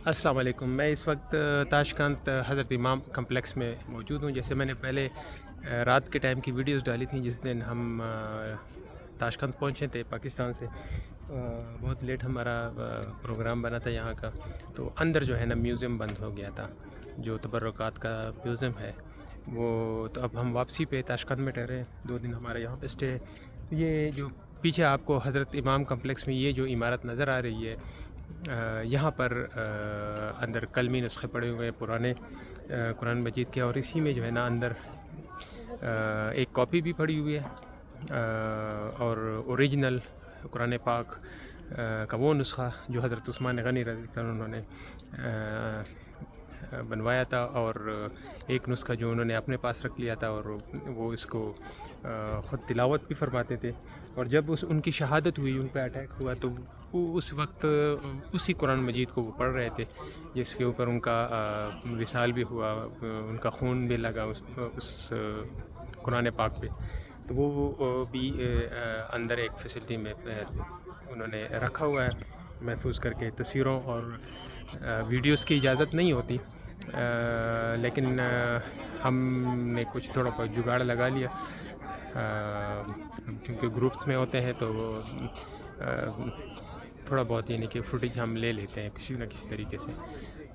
السلام علیکم. میں اس وقت تاشقند حضرت امام کمپلیکس میں موجود ہوں. جیسے میں نے پہلے رات کے ٹائم کی ویڈیوز ڈالی تھیں جس دن ہم تاشقند پہنچے تھے پاکستان سے. بہت لیٹ ہمارا پروگرام بنا تھا یہاں کا. تو اندر جو ہے نا میوزیم بند ہو گیا تھا, جو تبرکات کا میوزیم ہے وہ. تو اب ہم واپسی پہ تاشقند میں ٹھہرے, 2 دن ہمارا یہاں پہ اسٹے. یہ جو پیچھے آپ کو حضرت امام کمپلیکس میں یہ جو عمارت نظر آ رہی ہے, یہاں پر اندر کلمی نسخے پڑے ہوئے ہیں پرانے قرآن مجید کے, اور اسی میں جو ہے نا اندر ایک کاپی بھی پڑی ہوئی ہے اور اوریجنل قرآن پاک کا وہ نسخہ جو حضرت عثمان غنی رضی اللہ عنہ انہوں نے بنوایا تھا, اور ایک نسخہ جو انہوں نے اپنے پاس رکھ لیا تھا, اور وہ اس کو خود تلاوت بھی فرماتے تھے. اور جب ان کی شہادت ہوئی, ان پہ اٹیک ہوا, تو وہ اس وقت اسی قرآن مجید کو وہ پڑھ رہے تھے جس کے اوپر ان کا وصال بھی ہوا, ان کا خون بھی لگا اس قرآن پاک پہ. تو وہ بھی اندر ایک فیسلٹی میں انہوں نے رکھا ہوا ہے محفوظ کر کے. تصویروں اور ویڈیوز کی اجازت نہیں ہوتی, لیکن ہم نے کچھ تھوڑا بہت جگاڑ لگا لیا, کیونکہ گروپس میں ہوتے ہیں تو وہ تھوڑا بہت یعنی کہ فوٹیج ہم لے لیتے ہیں کسی نہ کسی طریقے سے.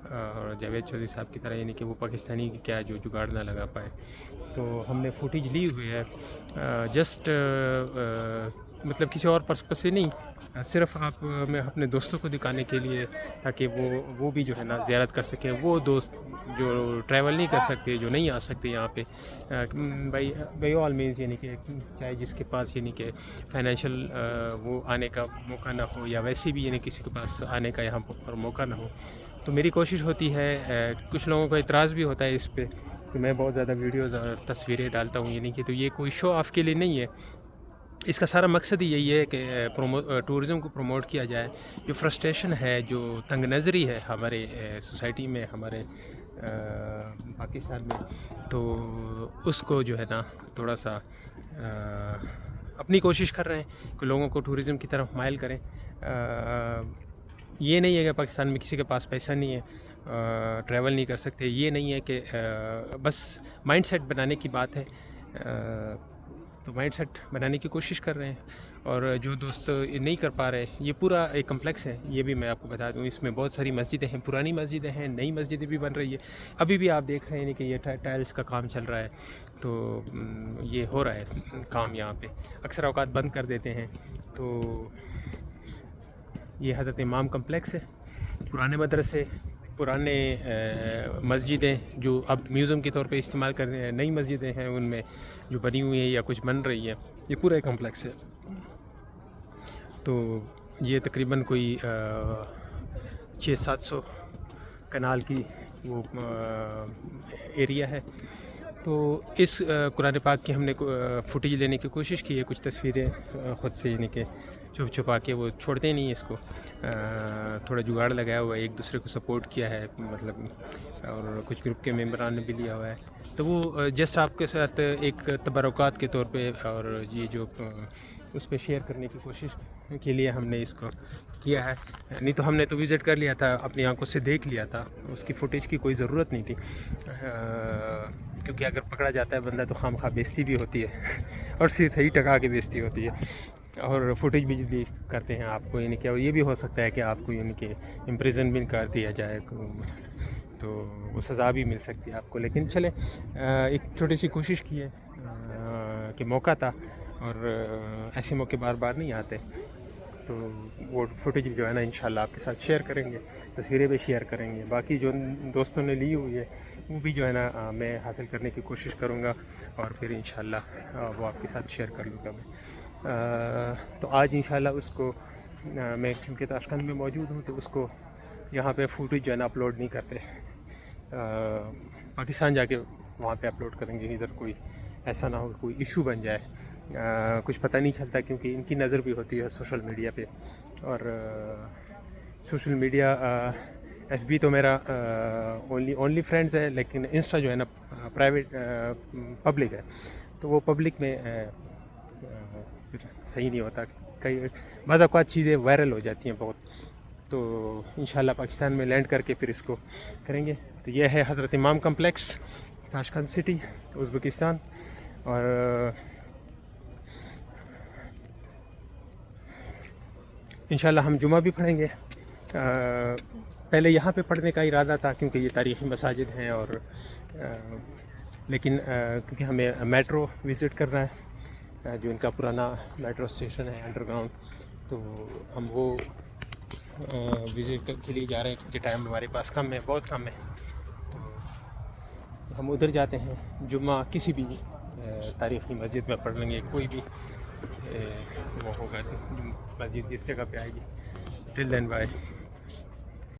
اور جاوید چودھری صاحب کی طرح یعنی کہ وہ پاکستانی کی کیا جو جگاڑ نہ لگا پائے, تو ہم نے فوٹیج لی ہوئی ہے. جسٹ مطلب کسی اور پرپس سے نہیں, صرف آپ میں اپنے دوستوں کو دکھانے کے لیے, تاکہ وہ بھی جو ہے نا زیارت کر سکیں. وہ دوست جو ٹریول نہیں کر سکتے, جو نہیں آ سکتے یہاں پہ, بائی آل مینز یعنی کہ چاہے جس کے پاس یعنی کہ فائنینشیل وہ آنے کا موقع نہ ہو, یا ویسے بھی یعنی کسی کے پاس آنے کا یہاں پر موقع نہ ہو, تو میری کوشش ہوتی ہے. کچھ لوگوں کا اعتراض بھی ہوتا ہے اس پہ کہ میں بہت زیادہ ویڈیوز اور تصویریں ڈالتا ہوں یعنی کہ, تو یہ کوئی شو آف کے لیے نہیں ہے. اس کا سارا مقصد ہی یہی ہے کہ ٹورزم کو پروموٹ کیا جائے. جو فرسٹریشن ہے, جو تنگ نظری ہے ہمارے سوسائٹی میں, ہمارے پاکستان میں, تو اس کو جو ہے نا تھوڑا سا اپنی کوشش کر رہے ہیں کہ لوگوں کو ٹورزم کی طرف مائل کریں. یہ نہیں ہے کہ پاکستان میں کسی کے پاس پیسہ نہیں ہے, ٹریول نہیں کر سکتے. یہ نہیں ہے کہ بس مائنڈ سیٹ بنانے کی بات ہے, تو مائنڈ سیٹ بنانے کی کوشش کر رہے ہیں. اور جو دوست نہیں کر پا رہے, یہ پورا ایک کمپلیکس ہے, یہ بھی میں آپ کو بتا دوں. اس میں بہت ساری مسجدیں ہیں, پرانی مسجدیں ہیں, نئی مسجدیں بھی بن رہی ہے. ابھی بھی آپ دیکھ رہے ہیں کہ یہ ٹائلز کا کام چل رہا ہے, تو یہ ہو رہا ہے کام یہاں پہ. اکثر اوقات بند کر دیتے ہیں. تو یہ حضرت امام کمپلیکس ہے. پرانے مدرسے, پرانے مسجدیں جو اب میوزیم کے طور پہ استعمال کر رہے ہیں, نئی مسجدیں ہیں ان میں جو بنی ہوئی ہیں یا کچھ بن رہی ہیں, یہ پورا ایک کمپلیکس ہے. تو یہ تقریباً کوئی 600-700 کنال کی وہ ایریا ہے. تو اس قرآن پاک کی ہم نے فوٹیج لینے کی کوشش کی ہے, کچھ تصویریں خود سے یعنی کہ چھپا کے, وہ چھوڑتے نہیں اس کو. تھوڑا جگاڑ لگایا ہوا ہے, ایک دوسرے کو سپورٹ کیا ہے مطلب, اور کچھ گروپ کے ممبران نے بھی لیا ہوا ہے. تو وہ جسٹ آپ کے ساتھ ایک تبرکات کے طور پہ, اور یہ جو اس پہ شیئر کرنے کی کوشش کے لیے ہم نے اس کو کیا ہے. نہیں تو ہم نے تو وزٹ کر لیا تھا, اپنی آنکھوں سے دیکھ لیا تھا, اس کی فوٹیج کی کوئی ضرورت نہیں تھی, کیونکہ اگر پکڑا جاتا ہے بندہ تو خواہ بےزتی بھی ہوتی ہے اور صحیح ٹکا کے بےزتی ہوتی ہے, اور فوٹیج بھی کرتے ہیں آپ کو یعنی کہ. اور یہ بھی ہو سکتا ہے کہ آپ کو یعنی کہ امپریزن بھی کر دیا جائے, تو وہ سزا بھی مل سکتی ہے آپ کو. لیکن چلیں, ایک چھوٹی سی کوشش کی ہے کہ موقع تھا, اور ایسے موقع بار بار نہیں آتے. تو وہ فوٹیج جو ہے نا انشاءاللہ آپ کے ساتھ شیئر کریں گے, تصویریں بھی شیئر کریں گے. باقی جو دوستوں نے لی ہوئی ہے وہ بھی جو ہے نا میں حاصل کرنے کی کوشش کروں گا, اور پھر انشاءاللہ وہ آپ کے ساتھ شیئر کر لوں گا میں. تو آج انشاءاللہ اس کو میں چونکہ تاشقند میں موجود ہوں, تو اس کو یہاں پہ فوٹیج جو ہے نا اپلوڈ نہیں کرتے, پاکستان جا کے وہاں پہ اپلوڈ کریں گے. ادھر کوئی ایسا نہ ہو کوئی ایشو بن جائے, کچھ پتہ نہیں چلتا, کیونکہ ان کی نظر بھی ہوتی ہے سوشل میڈیا پہ. اور سوشل میڈیا ایف بی تو میرا اونلی فرینڈز ہے, لیکن انسٹا جو ہے نا پرائیویٹ پبلک ہے. تو وہ پبلک میں صحیح نہیں ہوتا, کئی بعض اوقات چیزیں وائرل ہو جاتی ہیں بہت, تو انشاءاللہ پاکستان میں لینڈ کر کے پھر اس کو کریں گے. تو یہ ہے حضرت امام کمپلیکس، تاشقند سٹی، ازبکستان. اور انشاءاللہ ہم جمعہ بھی پڑھیں گے. پہلے یہاں پہ پڑھنے کا ارادہ تھا کیونکہ یہ تاریخی مساجد ہیں، اور لیکن کیونکہ ہمیں میٹرو وزٹ کرنا ہے، جو ان کا پرانا میٹرو اسٹیشن ہے انڈر گراؤنڈ، تو ہم وہ وزٹ کے لیے جا رہے ہیں کیونکہ ٹائم ہمارے پاس کم ہے، بہت کم ہے. تو ہم ادھر جاتے ہیں. جمعہ کسی بھی تاریخی مسجد میں پڑھ لیں گے، کوئی بھی وہ ہوگا مسجد جس جگہ پہ آئے گی. ٹل دین بائے.